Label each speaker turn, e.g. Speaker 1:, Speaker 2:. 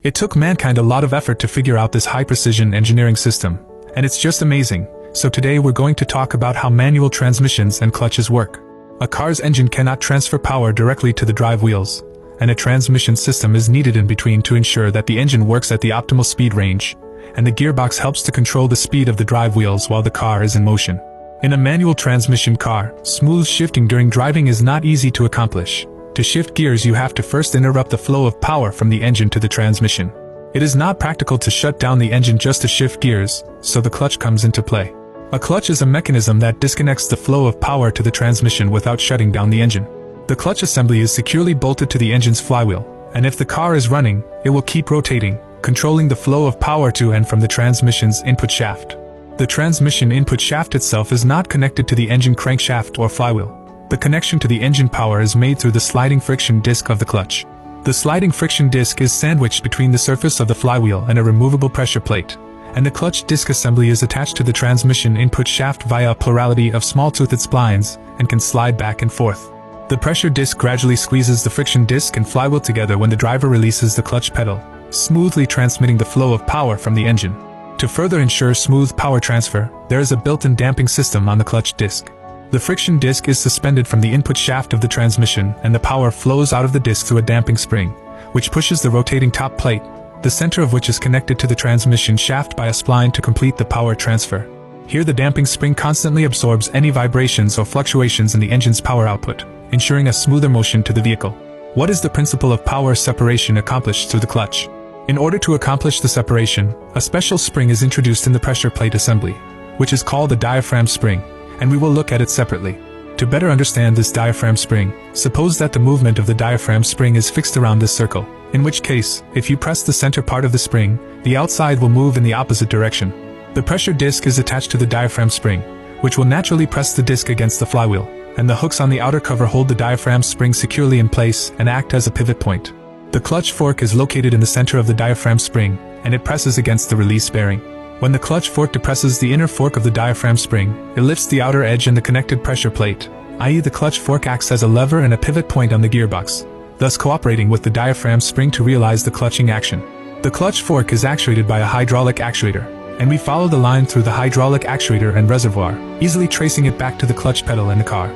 Speaker 1: It took mankind a lot of effort to figure out this high-precision engineering system, and it's just amazing. So today we're going to talk about how manual transmissions and clutches work. A car's engine cannot transfer power directly to the drive wheels, and a transmission system is needed in between to ensure that the engine works at the optimal speed range, and the gearbox helps to control the speed of the drive wheels while the car is in motion. In a manual transmission car, smooth shifting during driving is not easy to accomplish. To shift gears, you have to first interrupt the flow of power from the engine to the transmission. It is not practical to shut down the engine just to shift gears, so the clutch comes into play. A clutch is a mechanism that disconnects the flow of power to the transmission without shutting down the engine. The clutch assembly is securely bolted to the engine's flywheel, and if the car is running, it will keep rotating, controlling the flow of power to and from the transmission's input shaft. The transmission input shaft itself is not connected to the engine crankshaft or flywheel. The connection to the engine power is made through the sliding friction disc of the clutch. The sliding friction disc is sandwiched between the surface of the flywheel and a removable pressure plate, and the clutch disc assembly is attached to the transmission input shaft via a plurality of small-toothed splines and can slide back and forth. The pressure disc gradually squeezes the friction disc and flywheel together when the driver releases the clutch pedal, smoothly transmitting the flow of power from the engine. To further ensure smooth power transfer, there is a built-in damping system on the clutch disc. The friction disc is suspended from the input shaft of the transmission, and the power flows out of the disc through a damping spring, which pushes the rotating top plate, the center of which is connected to the transmission shaft by a spline to complete the power transfer. Here the damping spring constantly absorbs any vibrations or fluctuations in the engine's power output, ensuring a smoother motion to the vehicle. What is the principle of power separation accomplished through the clutch? In order to accomplish the separation, a special spring is introduced in the pressure plate assembly, which is called the diaphragm spring, and we will look at it separately. To better understand this diaphragm spring, suppose that the movement of the diaphragm spring is fixed around this circle, in which case, if you press the center part of the spring, the outside will move in the opposite direction. The pressure disc is attached to the diaphragm spring, which will naturally press the disc against the flywheel, and the hooks on the outer cover hold the diaphragm spring securely in place and act as a pivot point. The clutch fork is located in the center of the diaphragm spring, and it presses against the release bearing. When the clutch fork depresses the inner fork of the diaphragm spring, it lifts the outer edge and the connected pressure plate, i.e. the clutch fork acts as a lever and a pivot point on the gearbox, thus cooperating with the diaphragm spring to realize the clutching action. The clutch fork is actuated by a hydraulic actuator, and we follow the line through the hydraulic actuator and reservoir, easily tracing it back to the clutch pedal in the car.